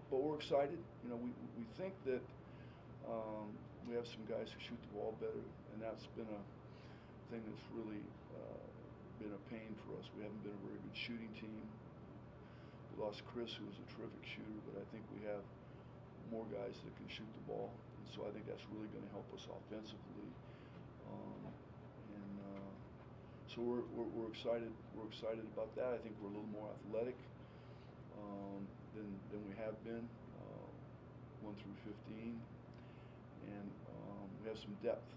but we're excited. You know, we think that we have some guys who shoot the ball better, and that's been a thing that's really been a pain for us. We haven't been a very good shooting team. We lost Chris, who was a terrific shooter, but I think we have more guys that can shoot the ball, and so I think that's really going to help us offensively. So we're excited. We're excited about that. I think we're a little more athletic than we have been, 1 through 15, and we have some depth.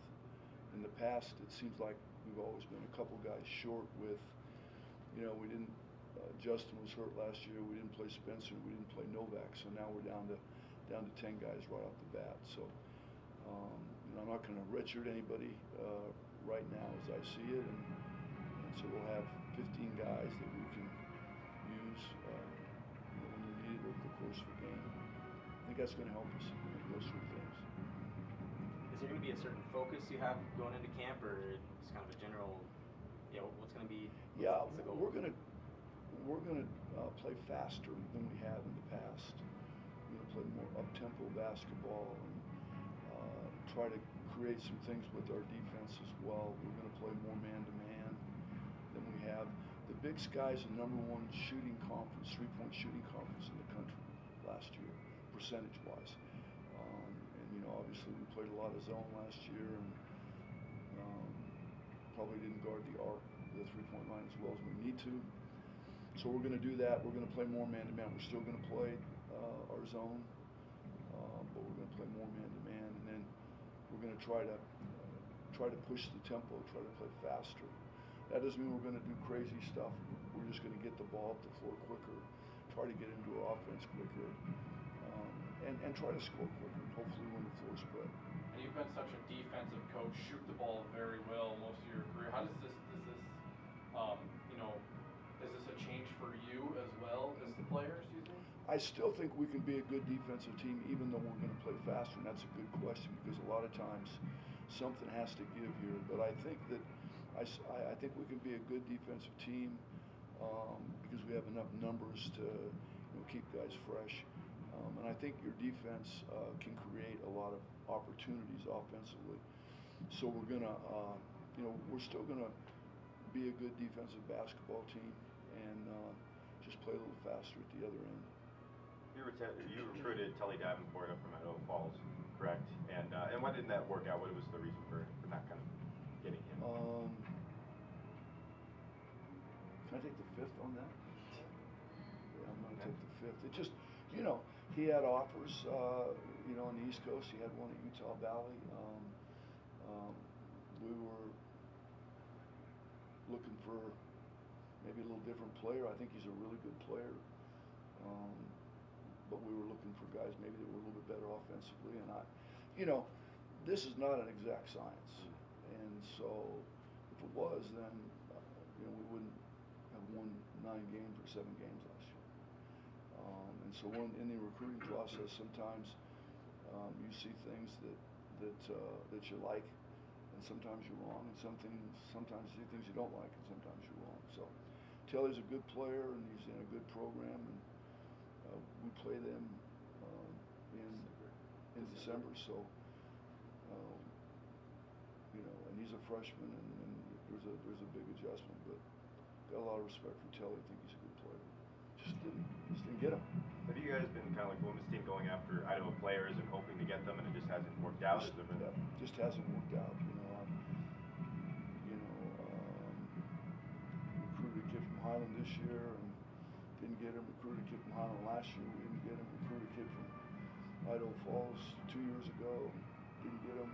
In the past, it seems like we've always been a couple guys short with, you know, we didn't. Justin was hurt last year. We didn't play Spencer. We didn't play Novak. So now we're down to 10 guys right off the bat. So you know, I'm not going to redshirt anybody right now as I see it, and so we'll have 15 guys that we can use you know, when we need it over the course of the game. I think that's going to help us in those sort of things. Is there going to be a certain focus you have going into camp, or it's kind of a general, you know, what's going to be? What's the goal? We're going to play faster than we have in the past. We're going to play more up-tempo basketball and try to create some things with our defense as well. We're going to play more man-to-man than we have. The Big Sky's the #1 shooting conference, three-point shooting conference in the country last year, percentage-wise. And you know, obviously we played a lot of zone last year and probably didn't guard the arc, the three-point line as well as we need to. So we're going to do that. We're going to play more man-to-man. We're still going to play our zone, but we're going to play more man-to-man, and then we're going to try to push the tempo, try to play faster. That doesn't mean we're going to do crazy stuff. We're just going to get the ball up the floor quicker, try to get into our offense quicker, and try to score quicker. Hopefully win the floor spread. And you've been such a defensive coach, shoot the ball very well most of your career. How does this you know, is this a change for you as well as the players, do you think? I still think we can be a good defensive team even though we're going to play faster, and that's a good question because a lot of times something has to give here. But I think that I think we can be a good defensive team because we have enough numbers to keep guys fresh. And I think your defense can create a lot of opportunities offensively. So we're going to, we're still going to be a good defensive basketball team and just play a little faster at the other end. You recruited Tully Davenport up from Idaho Falls, correct? And why didn't that work out? What was the reason for not kind of getting him? Can I take the fifth on that? Yeah, I'm going to take the fifth. It just, he had offers, on the East Coast. He had one at Utah Valley. We were looking for maybe a little different player. I think he's a really good player. But we were looking for guys maybe that were a little bit better offensively. And this is not an exact science. And so if it was, then, we wouldn't have won 9 games or 7 games last year. And so in the recruiting process, sometimes you see things that you like, and sometimes you're wrong, and sometimes you see things you don't like, and sometimes you're wrong. So Telly's a good player, and he's in a good program, and we play them in December. So and he's a freshman, and there's a big adjustment, but got a lot of respect for Telly. I think he's a good player. Just didn't get him. Have you guys been kind of like the women's team going after Idaho players and hoping to get them, and it just hasn't worked out? Just hasn't worked out. Recruited a kid from Highland this year and didn't get him. Recruited a kid from Highland last year. We didn't get him. Recruited a kid from Idaho Falls 2 years ago. Didn't get him.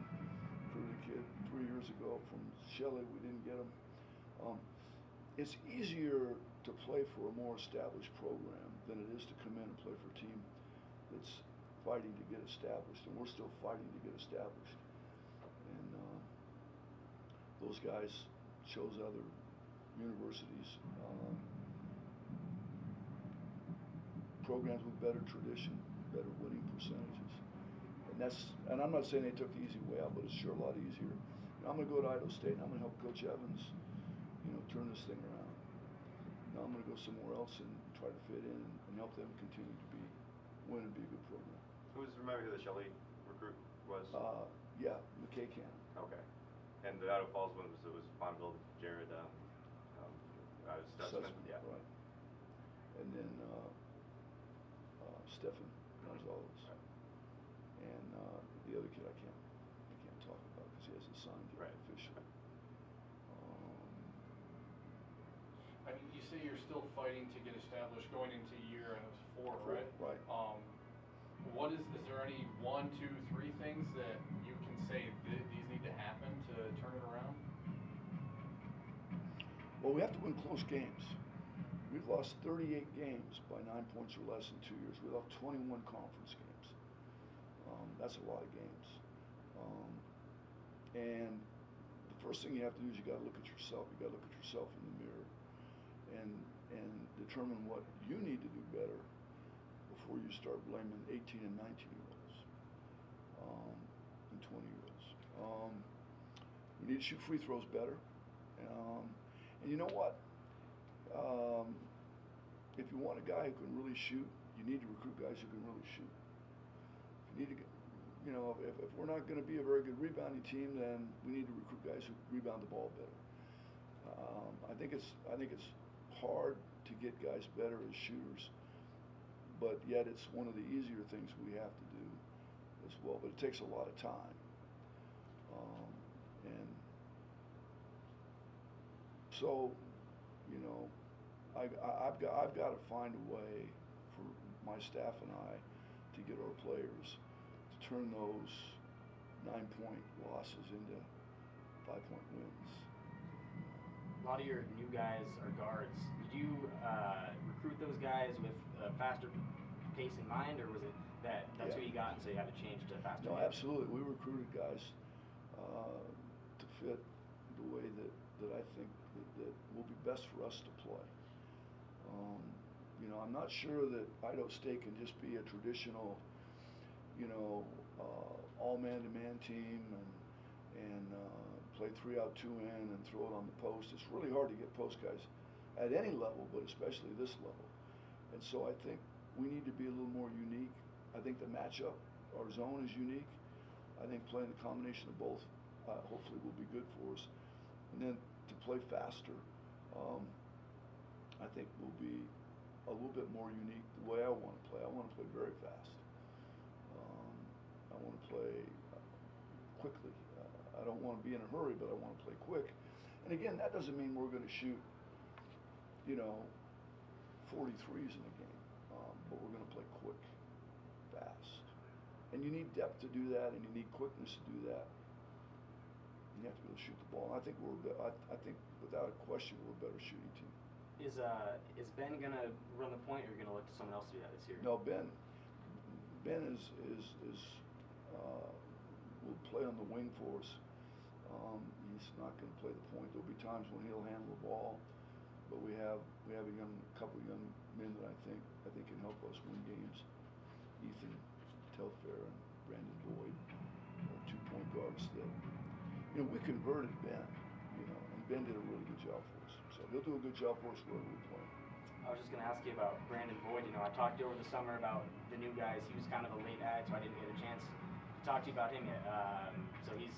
Recruited a kid 3 years ago from Shelley. We didn't get him. It's easier to play for a more established program than it is to come in and play for a team that's fighting to get established, and we're still fighting to get established. And those guys chose other universities, programs with better tradition, better winning percentages. And I'm not saying they took the easy way out, but it's sure a lot easier. I'm going to go to Idaho State, and I'm going to help Coach Evans, turn this thing around. Now I'm going to go somewhere else and try to fit in and help them continue to be winners. to be a good program. Remember who the Shelley recruit was? Yeah, McKay Cannon. Okay. And the Idaho Falls one was Bonneville, Jared, Stutzman. Yeah. Right. And then Stefan Gonzalez. Right. And the other kid I can't talk about because he hasn't signed yet Right. officially. I mean, you say you're still fighting to get established going into year, and it was 4, right? Right. Is there any 1, 2, 3 things that you can say these need to happen to turn it around? Well, we have to win close games. We've lost 38 games by 9 points or less in 2 years. We lost 21 conference games. That's a lot of games. And the first thing you have to do is you got to look at yourself. You got to look at yourself in the mirror and determine what you need to do better before you start blaming 18 and 19-year-olds and 20-year-olds. We need to shoot free throws better. And you know what? If you want a guy who can really shoot, you need to recruit guys who can really shoot. You need to get, if we're not going to be a very good rebounding team, then we need to recruit guys who rebound the ball better. I think it's hard to get guys better as shooters, but yet it's one of the easier things we have to do as well. But it takes a lot of time, and so I've got to find a way for my staff and I to get our players to turn those 9-point losses into 5-point wins. A lot of your new guys are guards. Did you recruit those guys with a faster pace in mind, or was it that's who you got, and so you had to change to faster? No, pace? absolutely. We recruited guys to fit the way that I think that will be best for us to play. I'm not sure that Idaho State can just be a traditional, all man-to-man team and play 3 out, 2 in, and throw it on the post. It's really hard to get post guys at any level, but especially this level. And so I think we need to be a little more unique. I think the matchup, our zone is unique. I think playing the combination of both hopefully will be good for us. And then to play faster, I think will be a little bit more unique the way I want to play. I want to play very fast. I want to play quickly. I don't want to be in a hurry, but I want to play quick. And again, that doesn't mean we're going to shoot, 43s in a game, but we're going to play quick, fast. And you need depth to do that, and you need quickness to do that. You have to be able to shoot the ball. And I think I think without a question we're a better shooting team. Is Ben gonna run the point, or are you gonna look to someone else to do that this year? No, Ben will play on the wing for us. He's not going to play the point. There'll be times when he'll handle the ball, but we have a couple of young men that I think can help us win games. Ethan Telfair and Brandon Boyd are 2 point guards that we converted Ben, and Ben did a really good job for us. So he'll do a good job for us wherever we play. I was just going to ask you about Brandon Boyd. I talked to you over the summer about the new guys. He was kind of a late add, so I didn't get a chance to talk to you about him yet. So he's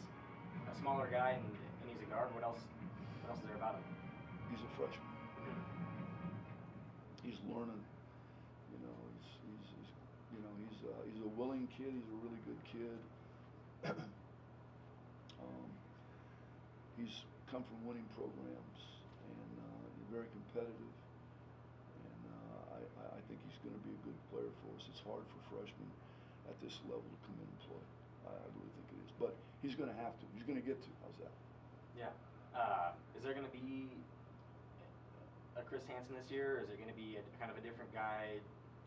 a smaller guy and he's a guard. What else is there about him? He's a freshman. Mm-hmm. He's learning. He's a willing kid. He's a really good kid. He's come from winning programs, and he's very competitive. And I think he's going to be a good player for us. It's hard for freshmen at this level to come in and play. I really think it is. But he's going to have to. He's going to get to. How's that? Yeah. Is there going to be a Chris Hansen this year, or is it going to be kind of a different guy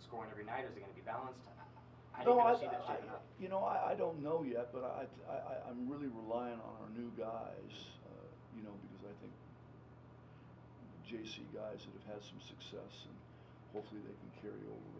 scoring every night, or is it going to be balanced? How do you see that shaping up? I don't know yet, but I'm really relying on our new guys, because I think JC guys that have had some success, and hopefully they can carry over